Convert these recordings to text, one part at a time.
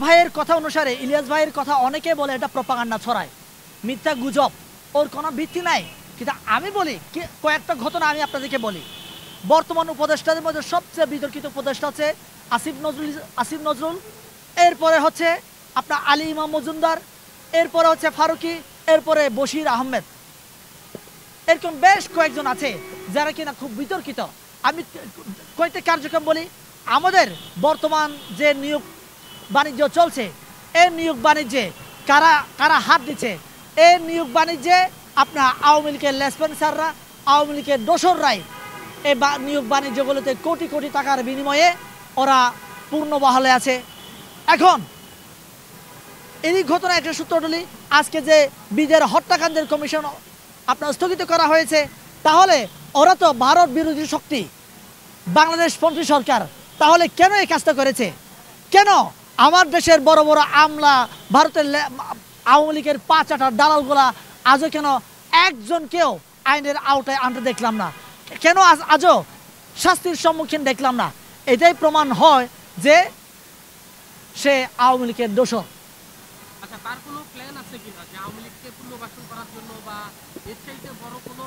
ভাইয়ের কথা অনুসারে, ইলিয়াস ভাইয়ের কথা অনেকে বলে এটা প্রপাগান্ডা ছড়ায়, মিথ্যা গুজব, ওর কোনো ভিত্তি নাই। কিন্তু আমি বলি কয়েকটা ঘটনা আমি আপনাদেরকে বলি। বর্তমান উপদেষ্টাদের মধ্যে সবচেয়ে বিতর্কিত উপদেষ্টা হচ্ছে আসিফ নজরুল, এরপরে হচ্ছে আপনার আলী ইমাম মজুমদার, এরপরে হচ্ছে ফারুকি, এরপরে বশির আহমেদ। এরকম বেশ কয়েকজন আছে যারা কিনা খুব বিতর্কিত। আমি কয়েকটা কার্যক্রম বলি। আমাদের বর্তমান যে নিয়োগ বাণিজ্য চলছে, এই নিয়োগ বাণিজ্যে কারা কারা হাত দিচ্ছে, এই নিয়োগ বাণিজ্যে আপনার আওয়ামী লীগের লেসপেন্সাররা, আওয়ামী লীগের দোসররাই এই নিয়োগ বাণিজ্যগুলোতে কোটি কোটি টাকার বিনিময়ে ওরা পূর্ণ বহালে আছে। এখন এই ঘটনা একটা সূত্রটলি, আজকে যে বিজের হত্যাকাণ্ডের কমিশন আপনার স্থগিত করা হয়েছে, তাহলে ওরা তো ভারত বিরোধী শক্তি, বাংলাদেশপন্থী সরকার, তাহলে কেন এই কাজটা করেছে? কেন আমার দেশের বড় বড় আমলা, ভারতের আওয়ামী লীগের পা চাটার দালালগুলা আজও কেন একজনকেও আইনের আওতায় আনতে দেখলাম না? কেন আজও শাস্তির সম্মুখীন দেখলাম না? এটাই প্রমাণ হয় যে সে আওয়ামী লীগের দোষর। আচ্ছা, তার কোনো প্ল্যান আছে কিনা যে আওয়ামী লীগকে পুনর্বাসন করার জন্য, বা এর চাইতে বড় কোনো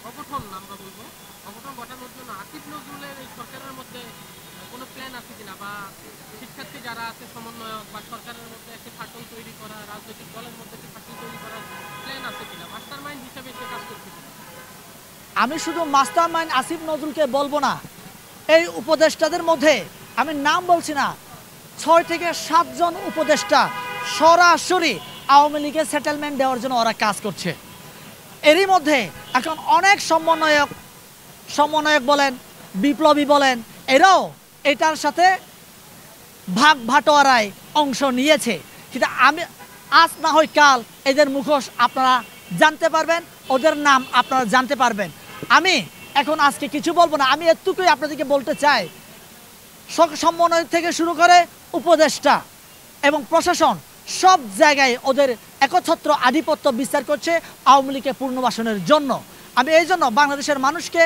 অঘটন, আমরা বলবো অঘটন ঘটানোর জন্য আসিফ নজরুলের এই সরকারের মধ্যে কোনো প্ল্যান আছে কিনা, বা শিক্ষার্থী যারা আছে সমন্বয়ক বা সরকারের মধ্যে একটি ফাটল তৈরি করা, রাজনৈতিক দলের মধ্যে একটি ফাটল তৈরি করার প্ল্যান আছে কিনা, মাস্টার মাইন্ড হিসেবে সে কাজ করছে কিনা? আমি শুধু মাস্টার মাইন্ড আসিফ নজরুলকে বলবো না, এই উপদেষ্টাদের মধ্যে আমি নাম বলছি না, 6 থেকে 7 জন উপদেষ্টা সরাসরি আওয়ামী লীগের সেটেলমেন্ট দেওয়ার জন্য ওরা কাজ করছে। এরই মধ্যে এখন অনেক সমন্বয়ক বলেন, বিপ্লবী বলেন, এরাও এটার সাথে ভাগ ভাটোয়ারায় অংশ নিয়েছে। কিন্তু আমি আজ না হয় কাল এদের মুখোশ আপনারা জানতে পারবেন, ওদের নাম আপনারা জানতে পারবেন। আমি এখন আজকে কিছু বলবো না। আমি এতটুকুই আপনাদেরকে বলতে চাই, সমন্বয় থেকে শুরু করে উপদেষ্টা এবং প্রশাসন সব জায়গায় ওদের একছত্র আধিপত্য বিস্তার করছে আওয়ামী লীগের পুনর্বাসনের জন্য। আমি এই জন্য বাংলাদেশের মানুষকে,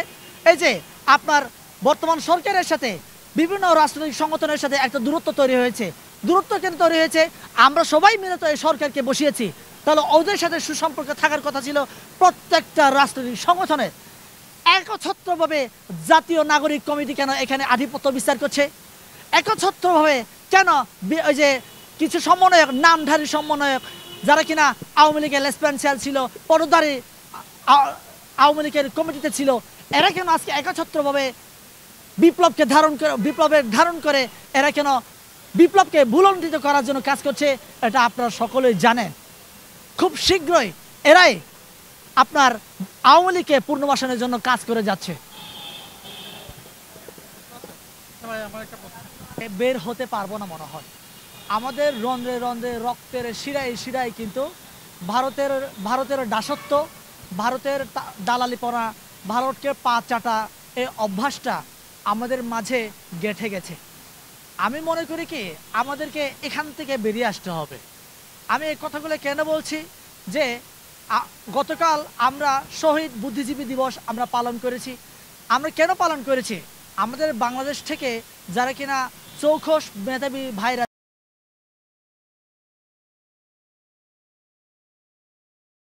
এই যে আপনার বর্তমান সরকারের সাথে বিভিন্ন রাজনৈতিক সংগঠনের সাথে একটা দূরত্ব তৈরি হয়েছে, দূরত্ব কেন তৈরি হয়েছে? আমরা সবাই মিলে তো এই সরকারকে বসিয়েছি, তাহলে ওদের সাথে সুসম্পর্ক থাকার কথা ছিল প্রত্যেকটা রাজনৈতিক সংগঠনের। একছত্রভাবে জাতীয় নাগরিক কমিটি কেন এখানে আধিপত্য বিস্তার করছে? একছত্রভাবে কেন ওই যে কিছু সমন্বয়ক, নামধারী সমন্বয়ক যারা কিনা আওয়ামী লীগের লেসপেন্সিয়াল ছিল, পদধারী আওয়ামী লীগের কমিটিতে ছিল, এরা কেন আজকে একছত্রভাবে বিপ্লবের ধারণ করে এরা কেন বিপ্লবকে ভুলণ্ঠিত করার জন্য কাজ করছে? এটা আপনারা সকলেই জানেন। খুব শীঘ্রই এরাই আপনার আওয়ামী লীগকে পুনর্বাসনের জন্য কাজ করে যাচ্ছে। বের হতে পারবো না মনে হয়। আমাদের রন্ধ্রে রন্ধ্রে, রক্তের শিরায় শিরায় কিন্তু ভারতের দাসত্ব, ভারতের দালালিপনা, ভারতকে পা চাটা এই অভ্যাসটা আমাদের মাঝে গেঁথে গেছে। আমি মনে করি কি আমাদেরকে এখান থেকে বেরিয়ে আসতে হবে। আমি এই কথাগুলো কেন বলছি যে গতকাল আমরা শহীদ বুদ্ধিজীবী দিবস আমরা পালন করেছি। আমরা কেন পালন করেছি? আমাদের বাংলাদেশ থেকে যারা কিনা চৌখস মেধাবী ভাইরা